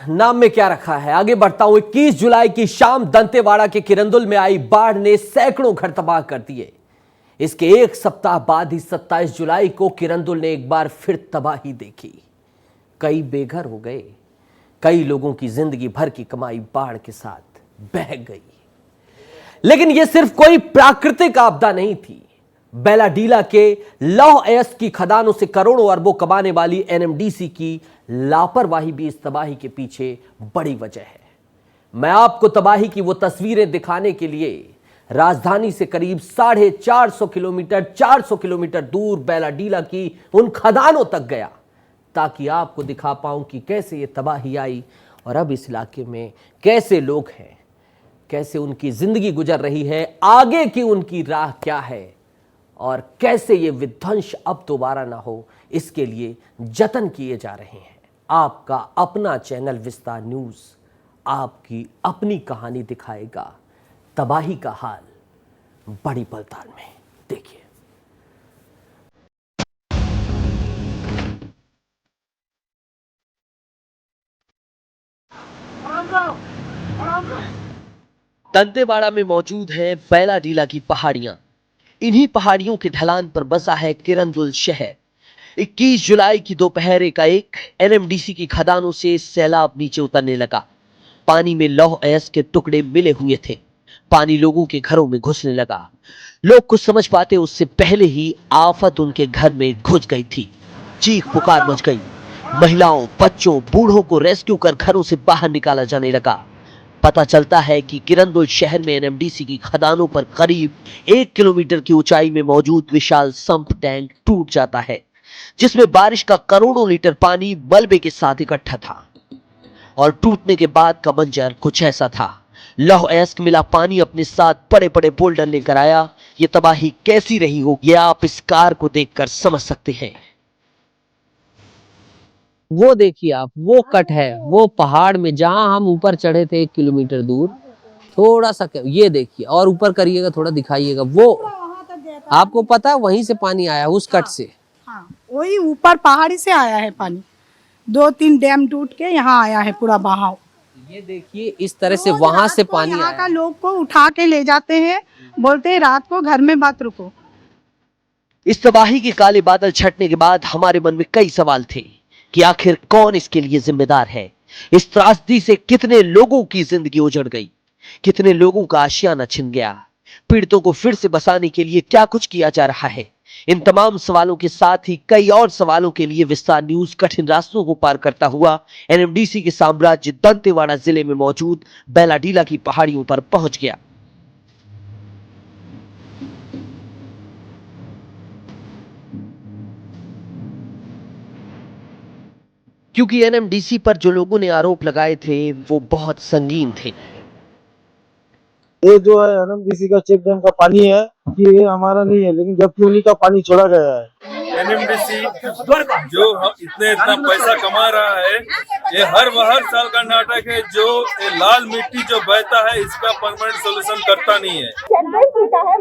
नाम में क्या रखा है, आगे बढ़ता हूं। 21 जुलाई की शाम दंतेवाड़ा के किरंदुल में आई बाढ़ ने सैकड़ों घर तबाह कर दिए। इसके एक सप्ताह बाद ही 27 जुलाई को किरंदुल ने एक बार फिर तबाही देखी। कई बेघर हो गए, कई लोगों की जिंदगी भर की कमाई बाढ़ के साथ बह गई। लेकिन यह सिर्फ कोई प्राकृतिक आपदा नहीं थी। बैलाडीला के लौह अयस्क की खदानों से करोड़ों अरबों कमाने वाली एनएमडीसी की लापरवाही भी इस तबाही के पीछे बड़ी वजह है। मैं आपको तबाही की वो तस्वीरें दिखाने के लिए राजधानी से करीब 450 किलोमीटर दूर बैलाडीला की उन खदानों तक गया, ताकि आपको दिखा पाऊं कि कैसे ये तबाही आई और अब इस इलाके में कैसे लोग हैं, कैसे उनकी जिंदगी गुजर रही है, आगे की उनकी राह क्या है और कैसे ये विध्वंस अब दोबारा ना हो, इसके लिए जतन किए जा रहे हैं। आपका अपना चैनल विस्तार न्यूज आपकी अपनी कहानी दिखाएगा। तबाही का हाल बड़ी पलटान में देखिए। दंतेवाड़ा में मौजूद है बैलाडीला की पहाड़ियां। इन्हीं पहाड़ियों के ढलान पर बसा है किरंदुल शहर। 21 जुलाई की दोपहर एकाएक एनएमडीसी की खदानों से सैलाब नीचे उतरने लगा। पानी में लौह अयस्क के टुकड़े मिले हुए थे। पानी लोगों के घरों में घुसने लगा। लोग कुछ समझ पाते उससे पहले ही आफत उनके घर में घुस गई थी। चीख पुकार मच गई। महिलाओं, बच्चों, बूढ़ों को रेस्क्यू कर घरों से बाहर निकाला जाने लगा। पता चलता है कि किरंदुल शहर में एनएमडीसी की खदानों पर करीब 1 किलोमीटर की ऊंचाई में मौजूद विशाल सम्प टैंक टूट जाता है, जिसमें बारिश का करोड़ों लीटर पानी मलबे के साथ इकट्ठा था। और टूटने के बाद का मंजर कुछ ऐसा था। लौह अयस्क मिला पानी अपने साथ बड़े बड़े बोल्डर लेकर आया। ये तबाही कैसी रही हो, ये आप इस कार को देखकर समझ सकते हैं। वो देखिए आप, वो कट है, वो पहाड़ में जहां हम ऊपर चढ़े थे 1 किलोमीटर दूर, थोड़ा सा ये देखिए और ऊपर करिएगा, थोड़ा दिखाइएगा। वो आपको पता है वहीं से पानी आया, उस कट से। हाँ, वही ऊपर पहाड़ी से आया है पानी। 2-3 डैम टूट के यहाँ आया है पूरा बहाव। ये देखिए इस तरह से वहां से पानी यहाँ आया। का लोग को उठा के ले जाते हैं, बोलते हैं रात को घर में मत रुको। इस तबाही के काले बादल छटने के बाद हमारे मन में कई सवाल थे कि आखिर कौन इसके लिए जिम्मेदार है। इस त्रासदी से कितने लोगों की जिंदगी उजड़ गई, कितने लोगों का आशियाना छिन गया। पीड़ितों को फिर से बसाने के लिए क्या कुछ किया जा रहा है। इन तमाम सवालों के साथ ही कई और सवालों के लिए विस्तार न्यूज कठिन रास्तों को पार करता हुआ एनएमडीसी के साम्राज्य दंतेवाड़ा जिले में मौजूद बैलाडीला की पहाड़ियों पर पहुंच गया। क्योंकि एनएमडीसी पर जो लोगों ने आरोप लगाए थे वो बहुत संगीन थे। ये जो है एनएमडीसी का चेक डैम का पानी है, ये हमारा नहीं है, लेकिन जबकि उन्हीं का पानी छोड़ा गया है। एनएमडीसी जो इतना पैसा कमा रहा है, ये हर साल का नाटक है। जो ये लाल मिट्टी जो बहता है, इसका परमानेंट सोल्यूशन करता नहीं है।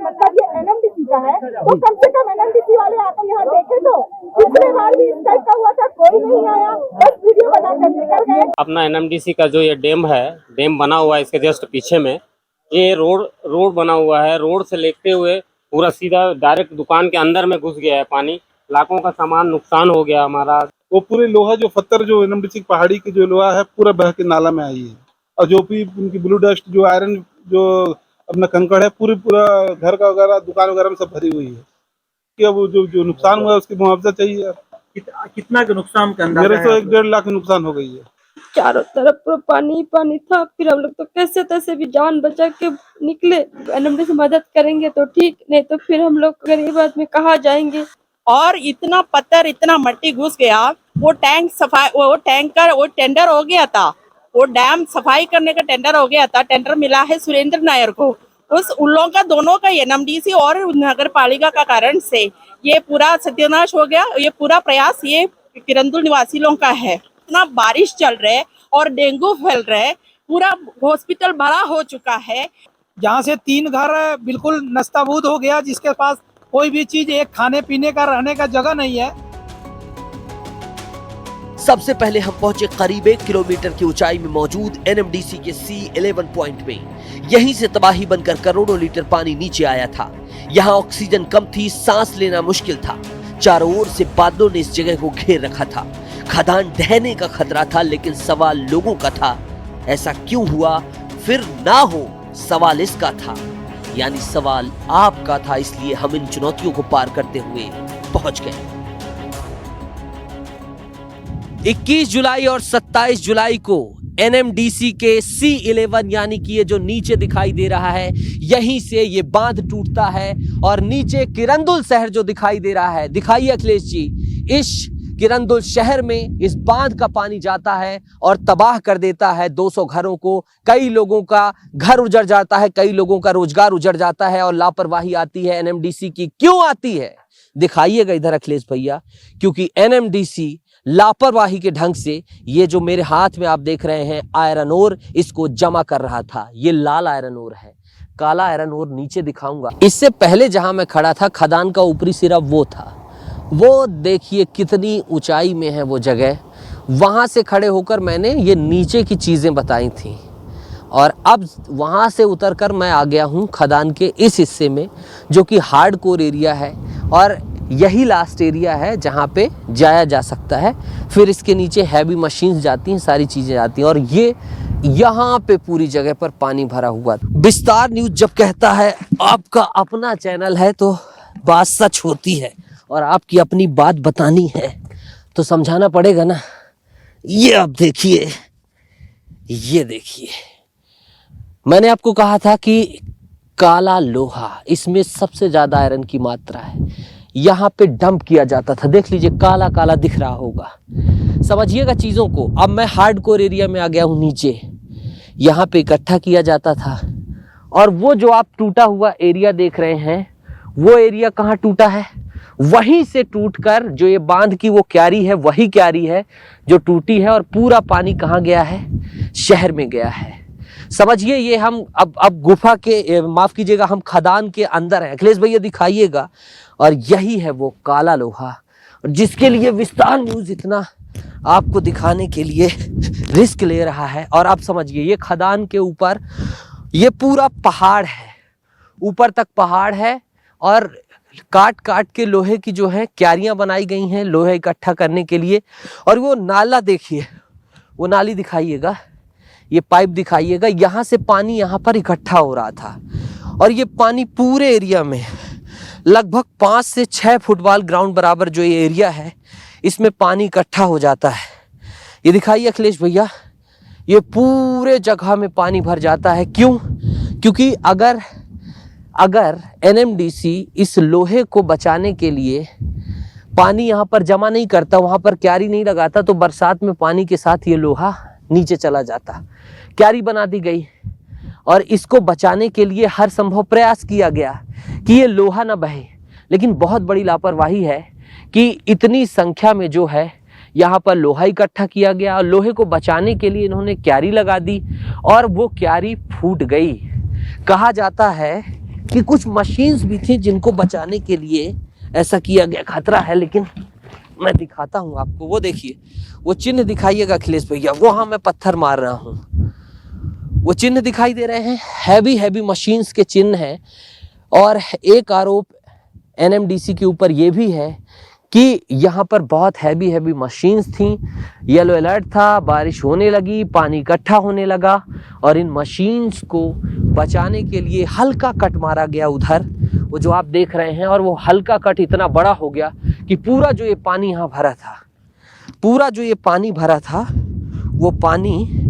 मतलब ये एनएमडीसी का है, तो कम से कम एनएमडीसी वाले आकर यहाँ देखे तो। पिछले बार भी इस टाइप का हुआ था, कोई नहीं आया, बस वीडियो बनाकर निकल गए। अपना एनएमडीसी का जो ये डैम है, डैम बना हुआ है, इसके जस्ट पीछे में ये रोड बना हुआ है। रोड से लेते हुए पूरा सीधा डायरेक्ट दुकान के अंदर में घुस गया है पानी। लाखों का सामान नुकसान हो गया हमारा। वो पूरे लोहा जो पत्थर जो एनएमडीसी पहाड़ी की जो लोहा है पूरा बह के नाला में आई है। और जो भी उनकी ब्लू डस्ट जो आयरन जो अपना कंकड़ है पूरा घर का वगैरह दुकान वगैरह में सब भरी हुई है। कि अब जो नुकसान हुआ है उसकी मुआवजा चाहिए। कितना का नुकसान का अंदाजा मेरे तो 1-1.5 लाख नुकसान हो गई है। चारों तरफ पूरा पानी पानी था। फिर हम लोग तो कैसे तैसे भी जान बचा के निकले। एनएमडीसी मदद करेंगे तो ठीक, नहीं तो फिर हम लोग गरीब आदमी कहाँ जाएंगे। और इतना पत्थर, इतना मट्टी घुस गया। वो टैंक सफाई, वो टैंकर, वो टेंडर हो गया था, वो डैम सफाई करने का टेंडर हो गया था। टेंडर मिला है सुरेंद्र नायर को। उन लोगों का, दोनों का, एनएमडीसी और नगर पालिका का कारण से ये पूरा सत्यानाश हो गया। ये पूरा प्रयास ये किरंदुल निवासी लोगों का है। इतना बारिश चल रहा है और डेंगू फैल रहा है, पूरा हॉस्पिटल बड़ा हो चुका है। जहाँ से 3 घर बिल्कुल नस्ताबूद हो गया, जिसके पास कोई भी चीज, एक खाने पीने का, रहने का जगह नहीं है। सबसे पहले हम पहुंचे करीब 1 किलोमीटर की ऊंचाई में मौजूद एनएमडीसी के C11 पॉइंट में। यहीं से तबाही बनकर करोड़ों लीटर पानी नीचे आया था। यहाँ ऑक्सीजन कम थी, सांस लेना मुश्किल था। चारों ओर से बादलों ने इस जगह को घेर रखा था। खदान ढहने का खतरा था, लेकिन सवाल लोगों का था, ऐसा क्यों हुआ? फिर ना हो, सवाल इसका था, यानी सवाल आपका था। इसलिए हम इन चुनौतियों को पार करते हुए पहुंच गए। 21 जुलाई और 27 जुलाई को एनएमडीसी के C11 यानी कि ये जो नीचे दिखाई दे रहा है, यहीं से ये बांध टूटता है और नीचे किरंदुल शहर जो दिखाई दे रहा है, दिखाइए अखिलेश जी, इस किरंदुल शहर में इस बांध का पानी जाता है और तबाह कर देता है 200 घरों को। कई लोगों का घर उजड़ जाता है, कई लोगों का रोजगार उजड़ जाता है और लापरवाही आती है एनएमडीसी की। क्यों आती है? दिखाइएगा इधर अखिलेश भैया, क्योंकि एनएमडीसी लापरवाही के ढंग से ये जो मेरे हाथ में आप देख रहे हैं आयरन ओर, इसको जमा कर रहा था। ये लाल आयरन ओर है, काला आयरन ओर नीचे दिखाऊंगा। इससे पहले जहां मैं खड़ा था, खदान का ऊपरी सिरा वो था। वो देखिए कितनी ऊंचाई में है वो जगह। वहां से खड़े होकर मैंने ये नीचे की चीजें बताई थी और अब वहां से उतरकर मैं आ गया हूं खदान के इस हिस्से में, जो कि हार्डकोर एरिया है और यही लास्ट एरिया है जहां पे जाया जा सकता है। फिर इसके नीचे हैवी मशीन्स जाती हैं, सारी चीजें जाती हैं और ये यहाँ पे पूरी जगह पर पानी भरा हुआ था। विस्तार न्यूज जब कहता है आपका अपना चैनल है तो बात सच होती है और आपकी अपनी बात बतानी है तो समझाना पड़ेगा ना। ये आप देखिए, ये देखिए, मैंने आपको कहा था कि काला लोहा, इसमें सबसे ज्यादा आयरन की मात्रा है। यहाँ पे डंप किया जाता था, देख लीजिए काला काला दिख रहा होगा। समझिएगा चीजों को। अब मैं हार्डकोर एरिया में आ गया हूँ नीचे। यहाँ पे इकट्ठा किया जाता था और वो जो आप टूटा हुआ एरिया देख रहे हैं, वो एरिया कहाँ टूटा है? वहीं से टूटकर जो ये बांध की वो क्यारी है, वही क्यारी है जो टूटी है और पूरा पानी कहाँ गया है? शहर में गया है। समझिए, ये हम अब गुफा के, माफ कीजिएगा, हम खदान के अंदर हैं। अखिलेश भैया दिखाइएगा। और यही है वो काला लोहा, जिसके लिए विस्तार न्यूज इतना आपको दिखाने के लिए रिस्क ले रहा है। और आप समझिए, ये खदान के ऊपर ये पूरा पहाड़ है, ऊपर तक पहाड़ है और काट काट के लोहे की जो है क्यारियां बनाई गई हैं लोहे इकट्ठा करने के लिए। और वो नाला देखिए, वो नाली दिखाइएगा, ये पाइप दिखाइएगा, यहाँ से पानी यहाँ पर इकट्ठा हो रहा था और ये पानी पूरे एरिया में लगभग 5 से 6 फुटबॉल ग्राउंड बराबर जो ये एरिया है, इसमें पानी इकट्ठा हो जाता है। ये दिखाइए अखिलेश भैया, ये पूरे जगह में पानी भर जाता है। क्यों? क्योंकि अगर एनएमडीसी इस लोहे को बचाने के लिए पानी यहाँ पर जमा नहीं करता, वहाँ पर क्यारी नहीं लगाता, तो बरसात में पानी के साथ ये लोहा नीचे चला जाता। क्यारी बना दी गई और इसको बचाने के लिए हर संभव प्रयास किया गया कि ये लोहा ना बहे। लेकिन बहुत बड़ी लापरवाही है कि इतनी संख्या में जो है यहाँ पर लोहा इकट्ठा किया गया और लोहे को बचाने के लिए इन्होंने क्यारी लगा दी और वो क्यारी फूट गई। कहा जाता है कि कुछ मशीन्स भी थी जिनको बचाने के लिए ऐसा किया गया। खतरा है, लेकिन मैं दिखाता हूँ आपको। वो देखिए, वो चिन्ह दिखाइएगा अखिलेश भैया, वहां मैं पत्थर मार रहा हूँ, वो चिन्ह दिखाई दे रहे हैं, हैवी मशीन्स के चिन्ह हैं। और एक आरोप एनएमडीसी के ऊपर ये भी है कि यहाँ पर बहुत हैवी मशीन्स थी। येलो अलर्ट था, बारिश होने लगी, पानी इकट्ठा होने लगा और इन मशीन्स को बचाने के लिए हल्का कट मारा गया उधर, वो जो आप देख रहे हैं। और वो हल्का कट इतना बड़ा हो गया कि पूरा जो ये पानी यहाँ भरा था, पूरा जो ये पानी भरा था, वो पानी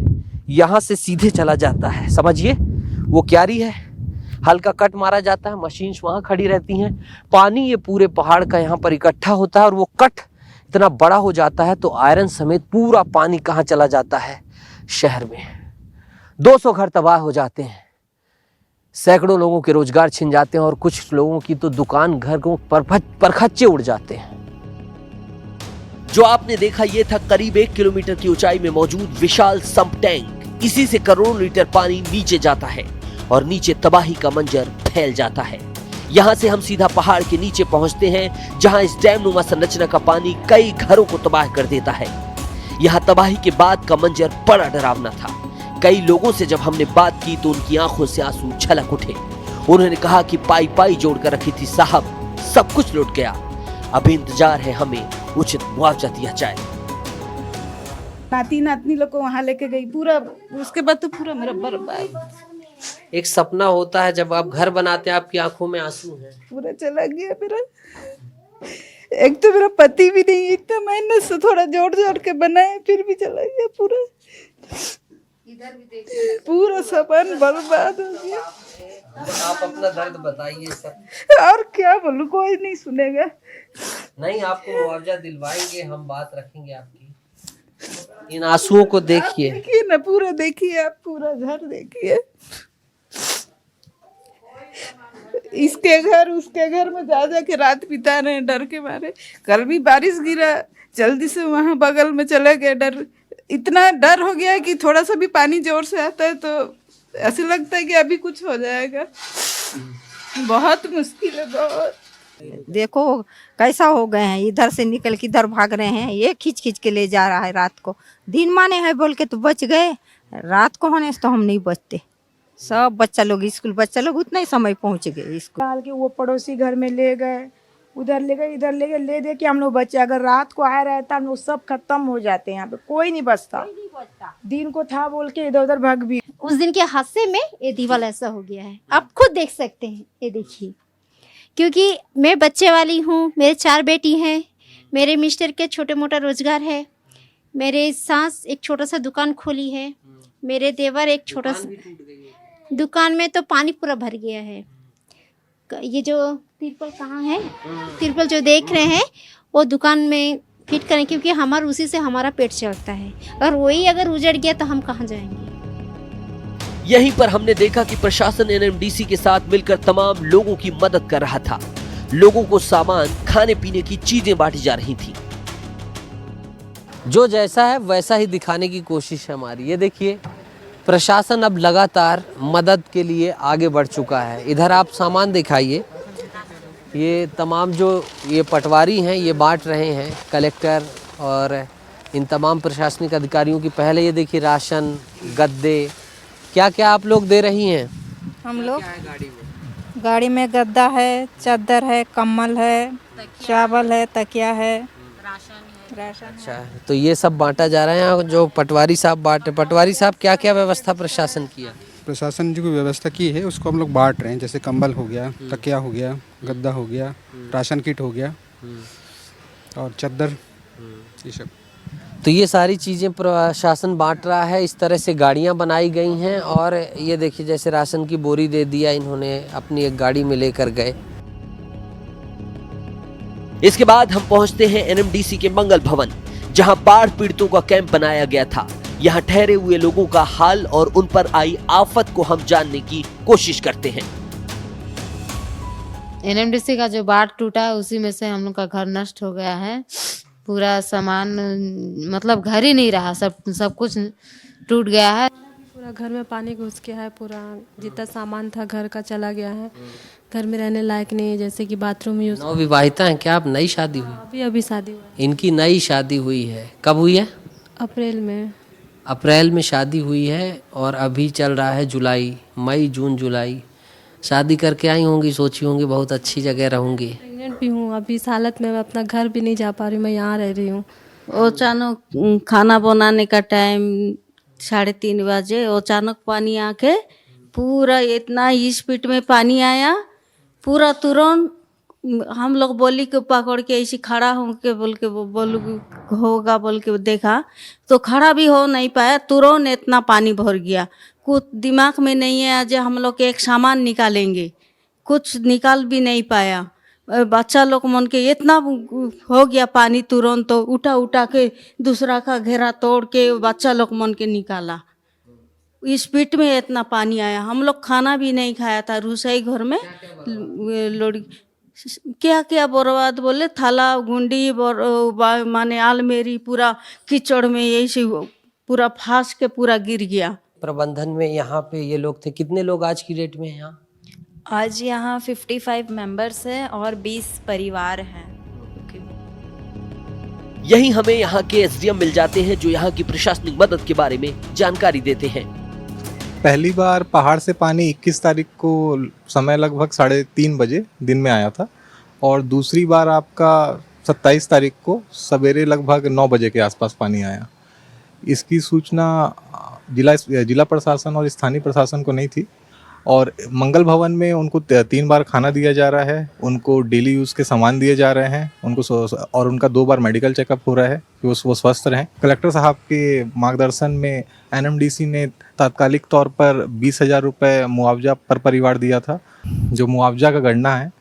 यहाँ से सीधे चला जाता है। समझिए, वो क्यारी है, हल्का कट मारा जाता है, मशीन्स वहाँ खड़ी रहती हैं, पानी ये पूरे पहाड़ का यहाँ पर इकट्ठा होता है और वो कट इतना बड़ा हो जाता है तो आयरन समेत पूरा पानी कहाँ चला जाता है? शहर में। 200 घर तबाह हो जाते हैं, सैकड़ों लोगों के रोजगार छिन जाते हैं और कुछ लोगों की तो दुकान घर को परखच्चे उड़ जाते हैं। जो आपने देखा, ये था करीब 1 किलोमीटर की ऊंचाई में मौजूद विशाल सम्प टैंक। इसी से करोड़ों लीटर पानी नीचे जाता है और नीचे तबाही का मंजर फैल जाता है। यहाँ से हम सीधा पहाड़ के नीचे पहुंचते हैं, जहां इस डैम नुमा संरचना का पानी कई घरों को तबाह कर देता है। यहाँ तबाही के बाद का मंजर बड़ा डरावना था। कई लोगों से जब हमने बात की तो उनकी आंखों से आंसू छलक उठे। उन्होंने कहा कि पाई पाई जोड़कर रखी थी साहब, सब कुछ लुट गया। अभी इंतजार है हमें उचित मुआवजा दिया जाए। नाती नातनी लोग को वहाँ लेके गई, पूरा उसके बाद तो पूरा मेरा बर्बाद। एक सपना होता है जब आप घर बनाते हैं, आपकी आंखों में आंसू हैं। पूरा चला गया मेरा। एक तो मेरा पति भी नहीं, इतना मेहनत से थोड़ा जोड़ जोड़ के बनाए, फिर भी चला गया पूरा। पूरा सामान बर्बाद हो गया। आप अपना दर्द बताइए सब। और क्या बोलूं, कोई नहीं सुनेगा। नहीं, आपको मुआवजा दिलवाएंगे, हम बात रखेंगे आपकी। इन आंसुओं को देखिए, देखिए ना, पूरा देखिए आप, पूरा घर देखिए। इसके घर उसके घर में जा जा के रात बिता रहे हैं डर के मारे। कल भी बारिश गिरा, जल्दी से वहाँ बगल में चले गए। डर, इतना डर हो गया है कि थोड़ा सा भी पानी जोर से आता है तो ऐसे लगता है कि अभी कुछ हो जाएगा। बहुत मुश्किल है, बहुत। देखो कैसा हो गए हैं, इधर से निकल के इधर भाग रहे हैं, ये खींच खींच के ले जा रहा है। रात को दिन माने है बोल के तो बच गए, रात को होने से तो हम नहीं बचते। सब बच्चा लोग स्कूल, बच्चा लोग उतना ही समय पहुंच गए स्कूल। डाल के वो पड़ोसी घर में ले गए, उधर ले गए, इधर ले गए, ले दे के हम लोग बच्चे। अगर रात को आया रहता हम लोग सब खत्म हो जाते हैं, यहाँ पे कोई नहीं बचता। दिन को था बोल के इधर उधर भाग भी। उस दिन के हादसे में ये दीवार ऐसा हो गया है, आप खुद देख सकते हैं। ये देखिए, क्योंकि मैं बच्चे वाली हूँ, मेरे 4 बेटी हैं, मेरे मिस्टर के छोटे मोटा रोजगार है, मेरे सास एक छोटा सा दुकान खोली है, मेरे देवर एक छोटा सा दुकान में तो पानी पूरा भर गया है। ये जो तिरपल कहाँ है, तिरपल जो देख रहे हैं वो दुकान में फिट करें, क्योंकि हमारा उसी से हमारा पेट चलता है। अगर वही अगर उजड़ गया तो हम कहाँ जाएंगे। यहीं पर हमने देखा कि प्रशासन एनएमडीसी के साथ मिलकर तमाम लोगों की मदद कर रहा था। लोगों को सामान, खाने पीने की चीजें बांटी जा रही थी। जो जैसा है वैसा ही दिखाने की कोशिश है हमारी। ये देखिए, प्रशासन अब लगातार मदद के लिए आगे बढ़ चुका है। इधर आप सामान दिखाइए, ये तमाम जो ये पटवारी हैं ये बांट रहे हैं, कलेक्टर और इन तमाम प्रशासनिक अधिकारियों की पहले। ये देखिए राशन, गद्दे, क्या क्या आप लोग दे रही हैं? हम लोग गाड़ी में गद्दा है, चादर है, कम्बल है, चावल है, तकिया है, राशन। अच्छा, तो ये सब बांटा जा रहा है जो पटवारी साहब बांटे। पटवारी साहब, क्या क्या व्यवस्था प्रशासन की है? प्रशासन जो व्यवस्था की है उसको हम लोग बांट रहे हैं। जैसे कंबल हो गया, तकिया हो गया, गद्दा हो गया, राशन किट हो गया और चादर, ये सब। तो ये सारी चीज़ें प्रशासन बांट रहा है। इस तरह से गाड़ियां बनाई गई हैं और ये देखिए जैसे राशन की बोरी दे दिया इन्होंने, अपनी एक गाड़ी में लेकर गए। इसके बाद हम पहुंचते हैं एनएमडीसी के मंगल भवन, जहां बाढ़ पीड़ितों का कैंप बनाया गया था। यहां ठहरे हुए लोगों का हाल और उन पर आई आफत को हम जानने की कोशिश करते हैं। एनएमडीसी का जो बाढ़ टूटा है उसी में से हम लोग का घर नष्ट हो गया है। पूरा सामान, मतलब घर ही नहीं रहा, सब कुछ टूट गया है। पूरा घर में पानी घुस गया है, पूरा जितना सामान था घर का चला गया है। घर में रहने लायक नहीं है, जैसे कि बाथरूम यूज। नवविवाहिता हैं क्या आप? नई शादी हुई? अभी शादी हुई। इनकी नई शादी हुई है। कब हुई है? अप्रैल में। अप्रैल में शादी हुई है और अभी चल रहा है जुलाई, मई, जून, जुलाई। शादी करके आई होंगी, सोची होंगी बहुत अच्छी जगह रहूंगी। प्रेग्नेंट भी हूँ, अभी इस हालत में मैं अपना घर भी नहीं जा पा रही, मैं यहाँ रह रही हूँ। अचानक खाना बनाने का टाइम 3:30 बजे अचानक पानी आके पूरा इतना स्पीड में पानी आया, पूरा तुरंत हम लोग बोली के पकड़ के ऐसे खड़ा हो के बोल के होगा बोल के देखा तो खड़ा भी हो नहीं पाया, तुरंत इतना पानी भर गया। कुछ दिमाग में नहीं है आज हम लोग एक सामान निकालेंगे, कुछ निकाल भी नहीं पाया। बच्चा लोग मन के इतना हो गया पानी, तुरंत तो उठा के दूसरा का घेरा तोड़ के बच्चा लोग मन के निकाला। स्पीड में इतना पानी आया, हम लोग खाना भी नहीं खाया था। रसोई घर में लोड़ी क्या क्या बर्बाद बोले, थाला गुंडी माने आलमेरी पूरा कीचड़ में यही पूरा फांस के पूरा गिर गया। प्रबंधन में यहाँ पे ये लोग थे। कितने लोग आज की डेट में यहाँ? आज यहाँ 55 मेंबर्स हैं और 20 परिवार हैं। यही हमें यहाँ के एसडीएम मिल जाते हैं जो यहाँ की प्रशासनिक मदद के बारे में जानकारी देते हैं। पहली बार पहाड़ से पानी 21 तारीख को समय लगभग 3:30 बजे दिन में आया था और दूसरी बार आपका 27 तारीख को सवेरे लगभग 9 बजे के आसपास पानी आया। इसकी सूचना जिला प्रशासन और स्थानीय प्रशासन को नहीं थी और मंगल भवन में उनको 3 बार खाना दिया जा रहा है, उनको डेली यूज़ के सामान दिए जा रहे हैं, और उनका 2 बार मेडिकल चेकअप हो रहा है कि वो स्वस्थ रहें। कलेक्टर साहब के मार्गदर्शन में एनएमडीसी ने तात्कालिक तौर पर 20,000 रुपये मुआवजा पर परिवार दिया था। जो मुआवजा का गणना है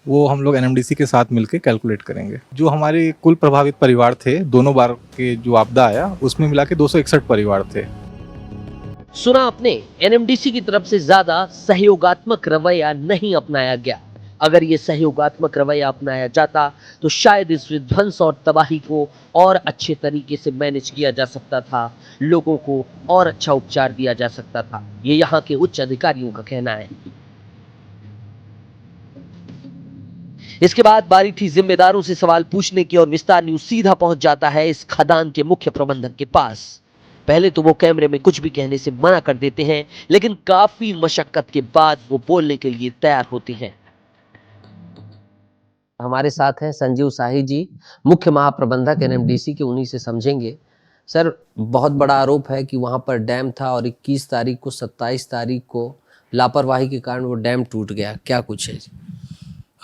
वो हम लोग एनएमडीसी के साथ मिलकर कैलकुलेट करेंगे। जो हमारे कुल प्रभावित परिवार थे, दोनों बार के जो आपदा आया उसमें मिला के 261 परिवार थे। सुना आपने, एनएमडीसी की तरफ से ज्यादा सहयोगात्मक रवैया नहीं अपनाया गया। अगर ये सहयोगात्मक रवैया अपनाया जाता तो शायद इस विध्वंस और तबाही को और अच्छे तरीके से मैनेज किया जा सकता था, लोगों को और अच्छा उपचार दिया जा सकता था। ये यहाँ के उच्च अधिकारियों का कहना है। इसके बाद बारी थी जिम्मेदारों से सवाल पूछने की और विस्तार न्यूज सीधा पहुंच जाता है इस खदान के मुख्य प्रबंधक के पास। पहले तो वो कैमरे में कुछ भी कहने से मना कर देते हैं, लेकिन काफी मशक्कत के बाद वो बोलने के लिए तैयार होते हैं। हमारे साथ हैं संजीव शाही जी, मुख्य महाप्रबंधक एनएमडीसी के, उन्हीं से समझेंगे। सर, बहुत बड़ा आरोप है कि वहां पर डैम था और 21 तारीख को 27 तारीख को लापरवाही के कारण वो डैम टूट गया, क्या कुछ है?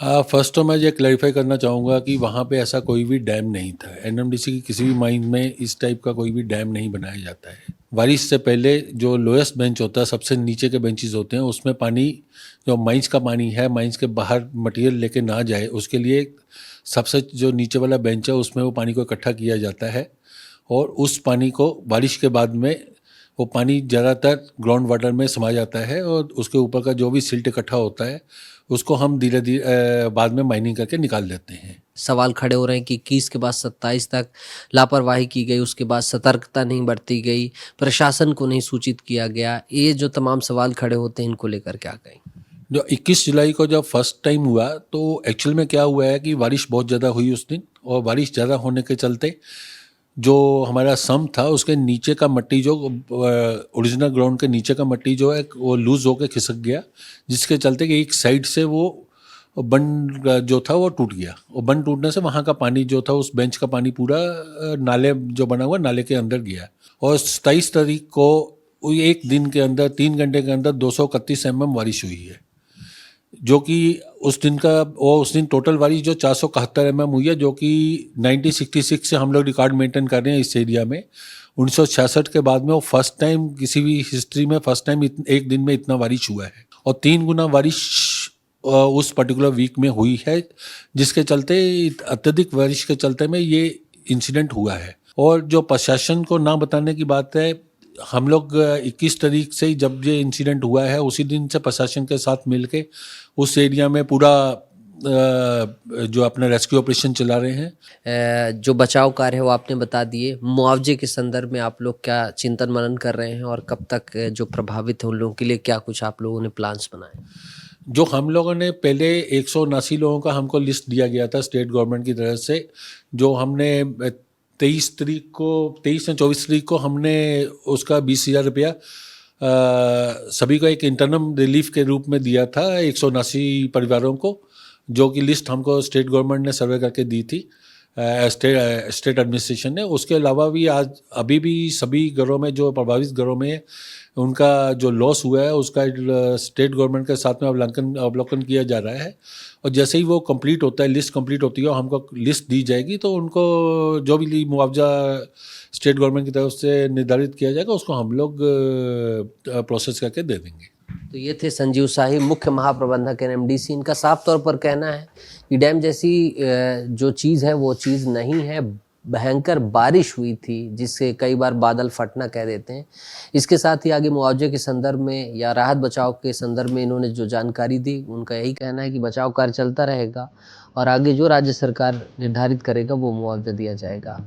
फर्स्ट तो मैं ये क्लैरिफाई करना चाहूँगा कि वहाँ पे ऐसा कोई भी डैम नहीं था। एनएमडीसी की किसी भी माइन में इस टाइप का कोई भी डैम नहीं बनाया जाता है। बारिश से पहले जो लोएस्ट बेंच होता है, सबसे नीचे के बेंचेस होते हैं, उसमें पानी, जो माइंस का पानी है, माइंस के बाहर मटेरियल लेके ना जाए उसके लिए सबसे जो नीचे वाला बेंच है उसमें वो पानी को इकट्ठा किया जाता है और उस पानी को बारिश के बाद में वो पानी ज़्यादातर ग्राउंड वाटर में समा जाता है और उसके ऊपर का जो भी सिल्ट इकट्ठा होता है उसको हम धीरे धीरे बाद में माइनिंग करके निकाल देते हैं। सवाल खड़े हो रहे हैं कि 21 के बाद 27 तक लापरवाही की गई, उसके बाद सतर्कता नहीं बरती गई, प्रशासन को नहीं सूचित किया गया। ये जो तमाम सवाल खड़े होते हैं, इनको लेकर क्या कहें? जो 21 जुलाई को जब फर्स्ट टाइम हुआ तो एक्चुअल में क्या हुआ है कि बारिश बहुत ज़्यादा हुई उस दिन, और बारिश ज़्यादा होने के चलते जो हमारा सम था उसके नीचे का मट्टी, जो ओरिजिनल ग्राउंड के नीचे का मट्टी जो है वो लूज होकर खिसक गया, जिसके चलते कि एक साइड से वो बंद जो था वो टूट गया और बंद टूटने से वहाँ का पानी जो था, उस बेंच का पानी पूरा नाले जो बना हुआ नाले के अंदर गया। और 27 तारीख को एक दिन के अंदर 3 घंटे के अंदर 231 mm बारिश हुई है, जो कि उस दिन टोटल बारिश जो 471 mm हुई है, जो कि 1966 से हम लोग रिकॉर्ड मेंटेन कर रहे हैं इस एरिया में। 1966 के बाद में वो फर्स्ट टाइम, किसी भी हिस्ट्री में फर्स्ट टाइम एक दिन में इतना बारिश हुआ है और 3 गुना बारिश उस पर्टिकुलर वीक में हुई है, जिसके चलते अत्यधिक बारिश के चलते में ये इंसिडेंट हुआ है। और जो प्रशासन को ना बताने की बात है, हम लोग 21 तारीख से जब ये इंसिडेंट हुआ है उसी दिन से प्रशासन के साथ मिलके उस एरिया में पूरा जो अपना रेस्क्यू ऑपरेशन चला रहे हैं। जो बचाव कार्य है वो आपने बता दिए। मुआवजे के संदर्भ में आप लोग क्या चिंतन मनन कर रहे हैं और कब तक जो प्रभावित हैं उन लोगों के लिए क्या कुछ आप लोगों ने प्लान्स बनाए? जो हम लोगों ने पहले 179 लोगों का हमको लिस्ट दिया गया था स्टेट गवर्नमेंट की तरफ से, जो हमने 23 या 24 तारीख को हमने उसका 20,000 रुपया सभी को एक इंटरनल रिलीफ के रूप में दिया था 179 परिवारों को, जो कि लिस्ट हमको स्टेट गवर्नमेंट ने सर्वे करके दी थी, स्टेट एडमिनिस्ट्रेशन ने। उसके अलावा भी अभी भी सभी घरों में, जो प्रभावित घरों में उनका जो लॉस हुआ है उसका स्टेट गवर्नमेंट के साथ में अवलोकन किया जा रहा है। और जैसे ही वो कंप्लीट होता है, लिस्ट कंप्लीट होती है और हमको लिस्ट दी जाएगी, तो उनको जो भी मुआवजा स्टेट गवर्नमेंट की तरफ से निर्धारित किया जाएगा उसको हम लोग प्रोसेस करके दे देंगे। तो ये थे संजीव शाही, मुख्य महाप्रबंधक एनएमडीसी। इनका साफ तौर पर कहना है कि डैम जैसी जो चीज़ है वो चीज़ नहीं है। भयंकर बारिश हुई थी जिससे कई बार बादल फटना कह देते हैं। इसके साथ ही आगे मुआवजे के संदर्भ में या राहत बचाव के संदर्भ में इन्होंने जो जानकारी दी, उनका यही कहना है कि बचाव कार्य चलता रहेगा और आगे जो राज्य सरकार निर्धारित करेगा वो मुआवजा दिया जाएगा।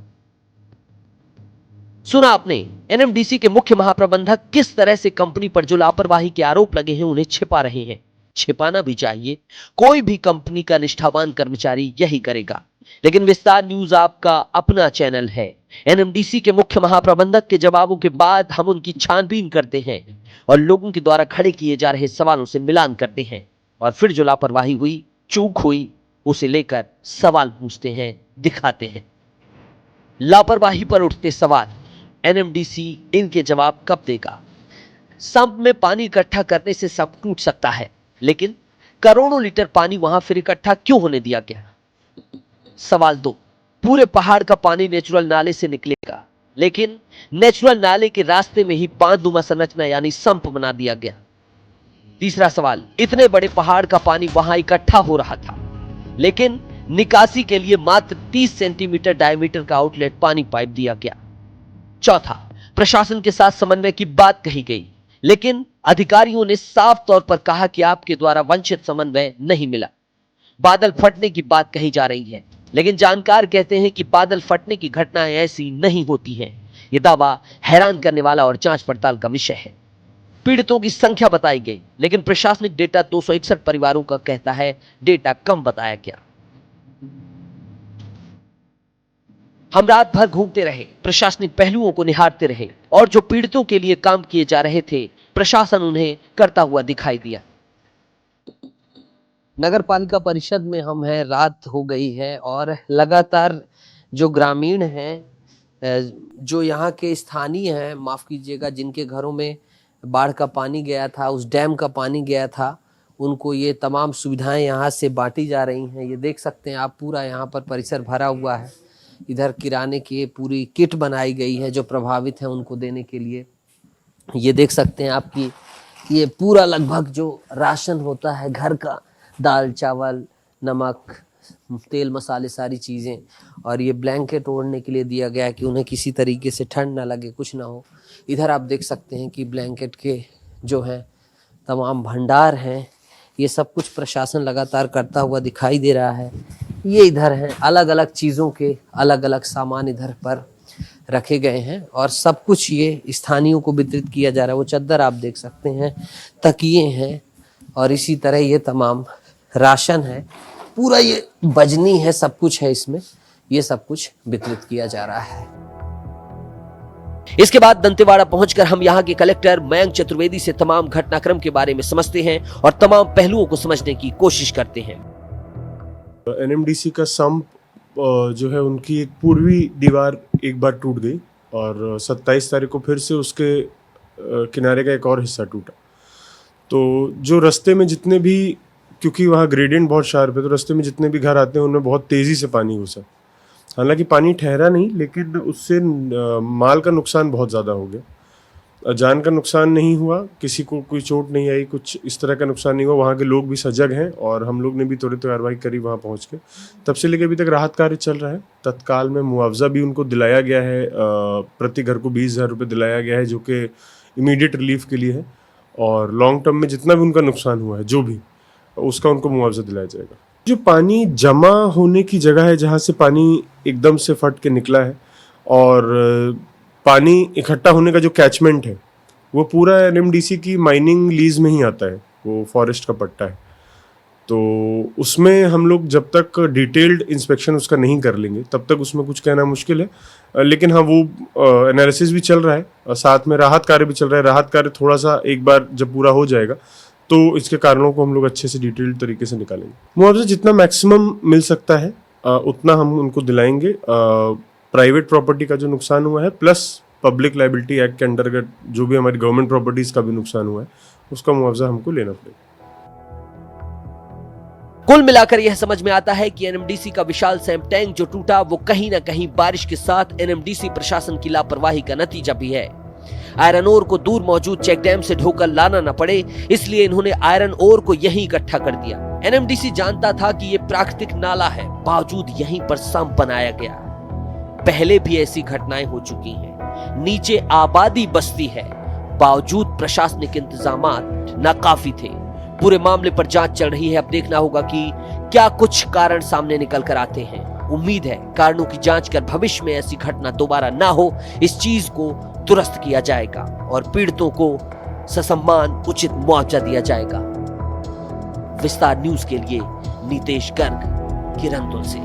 सुना आपने, एनएमडीसी के मुख्य महाप्रबंधक किस तरह से कंपनी पर जो लापरवाही के आरोप लगे हैं उन्हें छिपा रहे हैं। छिपाना भी चाहिए, कोई भी कंपनी का निष्ठावान कर्मचारी यही करेगा। लेकिन विस्तार न्यूज आपका अपना चैनल है। एनएमडीसी के मुख्य महाप्रबंधक के जवाबों के बाद हम उनकी छानबीन करते हैं और लोगों के द्वारा खड़े किए जा रहे सवालों से मिलान करते हैं और फिर जो लापरवाही हुई, चूक हुई, उसे लेकर सवाल पूछते हैं, दिखाते हैं। लापरवाही पर उठते सवाल, एनएमडीसी इनके जवाब कब देगा? संप में पानी इकट्ठा करने से सब टूट सकता है, लेकिन करोड़ों लीटर पानी वहां फिर इकट्ठा क्यों होने दिया गया? सवाल 2, पूरे पहाड़ का पानी नेचुरल नाले से निकलेगा, लेकिन नेचुरल नाले के रास्ते में ही बांधनुमा संरचना यानी संप बना दिया गया। तीसरा सवाल, इतने बड़े पहाड़ का पानी वहां इकट्ठा हो रहा था, लेकिन निकासी के लिए मात्र 30 सेंटीमीटर डायमीटर का आउटलेट पानी पाइप दिया गया। चौथा, प्रशासन के साथ समन्वय की बात कही गई, लेकिन अधिकारियों ने साफ तौर पर कहा कि आपके द्वारा वंचित समन्वय नहीं मिला। बादल फटने की बात कही जा रही है, लेकिन जानकार कहते हैं कि बादल फटने की घटनाएं ऐसी नहीं होती हैं। यह दावा हैरान करने वाला और जांच पड़ताल का विषय है। पीड़ितों की संख्या बताई गई, लेकिन प्रशासनिक डेटा 261 परिवारों का कहता है, डेटा कम बताया गया। हम रात भर घूमते रहे, प्रशासनिक पहलुओं को निहारते रहे और जो पीड़ितों के लिए काम किए जा रहे थे, प्रशासन उन्हें करता हुआ दिखाई दिया। नगर पालिका परिषद में हम हैं, रात हो गई है और लगातार जो ग्रामीण हैं, जो यहाँ के स्थानीय हैं, माफ़ कीजिएगा, जिनके घरों में बाढ़ का पानी गया था, उस डैम का पानी गया था, उनको ये तमाम सुविधाएं यहाँ से बांटी जा रही हैं। ये देख सकते हैं आप, पूरा यहाँ पर परिसर भरा हुआ है। इधर किराने की पूरी किट बनाई गई है जो प्रभावित हैं उनको देने के लिए। ये देख सकते हैं आपकी, ये पूरा लगभग जो राशन होता है घर का, दाल चावल नमक तेल मसाले सारी चीज़ें, और ये ब्लैंकेट ओढ़ने के लिए दिया गया है कि उन्हें किसी तरीके से ठंड ना लगे, कुछ ना हो। इधर आप देख सकते हैं कि ब्लैंकेट के जो हैं तमाम भंडार हैं, ये सब कुछ प्रशासन लगातार करता हुआ दिखाई दे रहा है। ये इधर हैं अलग अलग चीज़ों के अलग अलग सामान इधर पर रखे गए हैं और सब कुछ ये स्थानीयों को वितरित किया जा रहा है। वो चद्दर आप देख सकते हैं, तकिए हैं और इसी तरह ये तमाम राशन है, पूरा ये बजनी है, सब कुछ है इसमें, ये सब कुछ वितरित किया जा रहा है। इसके बाद दंतेवाड़ा पहुंचकर हम यहाँ के कलेक्टर मयंक चतुर्वेदी से तमाम घटनाक्रम के बारे में समझते हैं और तमाम पहलुओं को समझने की कोशिश करते हैं। एनएमडीसी का संप जो है, उनकी एक पूर्वी दीवार एक बार टूट गई और 27 तारीख को फिर से उसके किनारे का एक और हिस्सा टूटा। तो जो रास्ते में जितने भी, क्योंकि वहाँ ग्रेडियंट बहुत शार्प है, तो रास्ते में जितने भी घर आते हैं उनमें बहुत तेज़ी से पानी घुसा। हालांकि पानी ठहरा नहीं, लेकिन उससे माल का नुकसान बहुत ज़्यादा हो गया। जान का नुकसान नहीं हुआ, किसी को कोई चोट नहीं आई, कुछ इस तरह का नुकसान नहीं हुआ। वहाँ के लोग भी सजग हैं और हम लोग ने भी त्वरित कार्रवाई करी वहाँ पहुँच के। तब से लेकर अभी तक राहत कार्य चल रहा है। तत्काल में मुआवजा भी उनको दिलाया गया है, प्रति घर को 20,000 रुपये दिलाया गया है, जो कि इमीडिएट रिलीफ के लिए है। और लॉन्ग टर्म में जितना भी उनका नुकसान हुआ है, जो भी, उसका उनको मुआवजा दिलाया जाएगा। जो पानी जमा होने की जगह है, जहाँ से पानी एकदम से फट के निकला है, और पानी इकट्ठा होने का जो कैचमेंट है, वो पूरा एनएमडीसी की माइनिंग लीज में ही आता है, वो फॉरेस्ट का पट्टा है। तो उसमें हम लोग जब तक डिटेल्ड इंस्पेक्शन उसका नहीं कर लेंगे, तब तक उसमें कुछ कहना मुश्किल है। लेकिन हाँ, वो एनालिसिस भी चल रहा है और साथ में राहत कार्य भी चल रहा है। राहत कार्य थोड़ा सा एक बार जब पूरा हो जाएगा तो इसके कारणों को हम लोग अच्छे से डिटेल्ड तरीके से निकालेंगे। मुआवजा जितना मैक्सिमम मिल सकता है उतना हम उनको दिलाएंगे। प्राइवेट प्रॉपर्टी का जो नुकसान हुआ है, प्लस पब्लिक लायबिलिटी एक्ट के अंतर्गत जो भी हमारी गवर्नमेंट प्रॉपर्टीज का भी नुकसान हुआ है, उसका मुआवजा हमको लेना पड़ेगा। कुल मिलाकर यह समझ में आता है कि एनएमडीसी का विशाल सैंप टैंक जो टूटा, वो कहीं ना कहीं बारिश के साथ एनएमडीसी प्रशासन की लापरवाही का नतीजा भी है। आयरन ओर को दूर मौजूद चेक डैम से ढोकर लाना न पड़े, इसलिए इन्होंने आयरन ओर को यहीं इकट्ठा कर दिया। एनएमडीसी जानता था कि यह प्राकृतिक नाला है, बावजूद यहीं पर संप बनाया गया। पहले भी ऐसी घटनाएं हो चुकी हैं। नीचे आबादी बसती है, बावजूद प्रशासनिक इंतजामात नाकाफी थे। पूरे मामले पर जांच चल रही है। अब देखना होगा कि क्या कुछ कारण सामने निकल कर आते हैं। उम्मीद है कारणों की जांच कर भविष्य में ऐसी घटना दोबारा ना हो, इस चीज को दुरुस्त किया जाएगा और पीड़ितों को ससम्मान उचित मुआवजा दिया जाएगा। विस्तार न्यूज के लिए नितेश गर्ग, किरंदुल से।